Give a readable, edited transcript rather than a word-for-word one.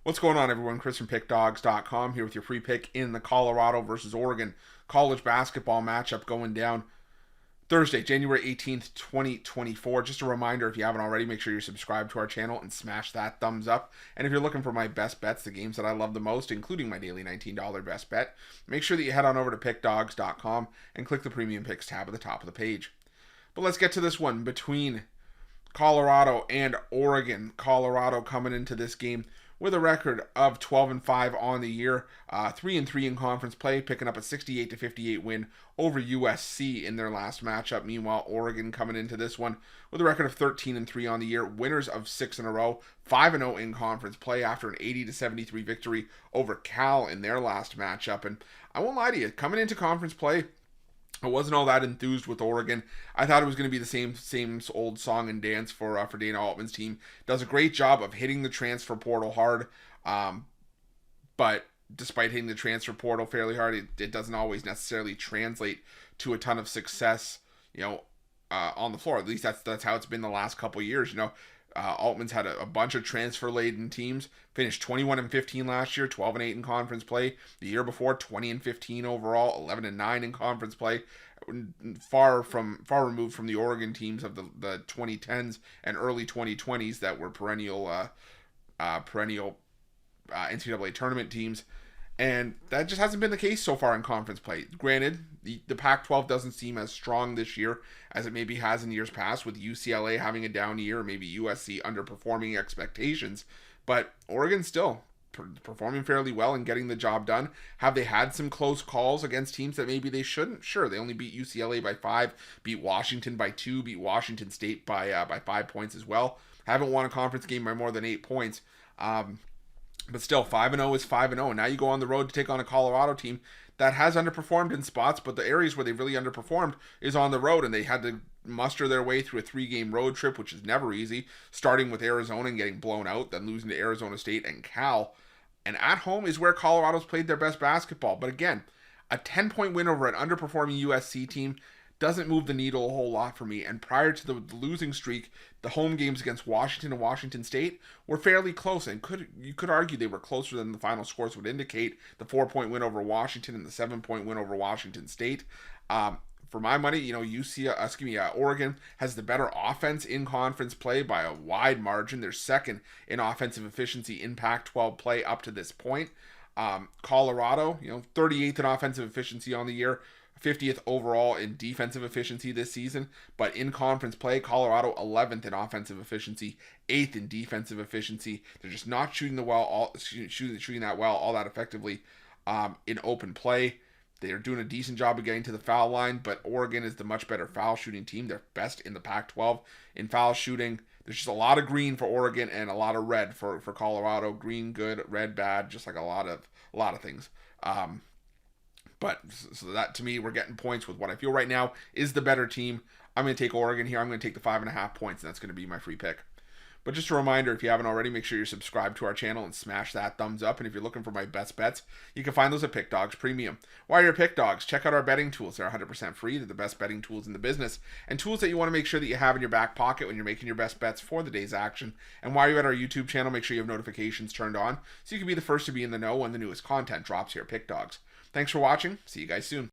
What's going on, everyone? Chris from Pickdawgz.com here with your free pick in the Colorado versus Oregon college basketball matchup going down Thursday, January 18th, 2024. Just a reminder, if you haven't already, make sure you're subscribed to our channel and smash that thumbs up. And if you're looking for my best bets, the games that I love the most, including my daily $19 best bet, make sure that you head on over to Pickdawgz.com and click the Premium Picks tab at the top of the page. But let's get to this one between Colorado and Oregon. Colorado coming into this game with a record of 12-5 on the year, 3-3 in conference play, picking up a 68-58 win over USC in their last matchup. Meanwhile, Oregon coming into this one with a record of 13-3 on the year, winners of 6 in a row, 5-0 in conference play after an 80-73 victory over Cal in their last matchup. And I won't lie to you, coming into conference play, I wasn't all that enthused with Oregon. I thought it was going to be the same old song and dance for Dana Altman's team. Does a great job of hitting the transfer portal hard, but despite hitting the transfer portal fairly hard, it doesn't always necessarily translate to a ton of success, on the floor. At least that's how it's been the last couple of years. Altman's had a bunch of transfer-laden teams. Finished 21-15 last year, 12-8 in conference play. The year before, 20-15 overall, 11-9 in conference play. Far removed from the Oregon teams of the 2010s and early 2020s that were perennial NCAA tournament teams. And that just hasn't been the case so far in conference play. Granted, the Pac-12 doesn't seem as strong this year as it maybe has in years past, with UCLA having a down year, or maybe USC underperforming expectations. But Oregon still performing fairly well and getting the job done. Have they had some close calls against teams that maybe they shouldn't? Sure, they only beat UCLA by 5, beat Washington by 2, beat Washington State by 5 points as well. Haven't won a conference game by more than 8 points. But still, 5-0 is 5-0. And now you go on the road to take on a Colorado team that has underperformed in spots, but the areas where they really underperformed is on the road, and they had to muster their way through a 3-game road trip, which is never easy, starting with Arizona and getting blown out, then losing to Arizona State and Cal. And at home is where Colorado's played their best basketball. But again, a 10-point win over an underperforming USC team doesn't move the needle a whole lot for me. And prior to the losing streak, the home games against Washington and Washington State were fairly close, and you could argue they were closer than the final scores would indicate. The 4-point win over Washington and the 7-point win over Washington State. For my money, Oregon has the better offense in conference play by a wide margin. They're second in offensive efficiency in Pac-12 play up to this point. Colorado, 38th in offensive efficiency on the year, 50th overall in defensive efficiency this season, but in conference play, Colorado 11th in offensive efficiency, 8th in defensive efficiency. They're just not shooting that well all that effectively in open play. They are doing a decent job of getting to the foul line, but Oregon is the much better foul shooting team. They're best in the Pac-12 in foul shooting. There's just a lot of green for Oregon and a lot of red for Colorado. Green good, red bad, just like a lot of things. But so that, to me, we're getting points with what I feel right now is the better team. I'm going to take Oregon here. I'm going to take the 5.5 points, and that's going to be my free pick. But just a reminder, if you haven't already, make sure you're subscribed to our channel and smash that thumbs up. And if you're looking for my best bets, you can find those at Pick Dawgz Premium. While you're at Pick Dawgz, check out our betting tools. They're 100% free. They're the best betting tools in the business, and tools that you want to make sure that you have in your back pocket when you're making your best bets for the day's action. And while you're at our YouTube channel, make sure you have notifications turned on so you can be the first to be in the know when the newest content drops here at Pick Dawgz. Thanks for watching. See you guys soon.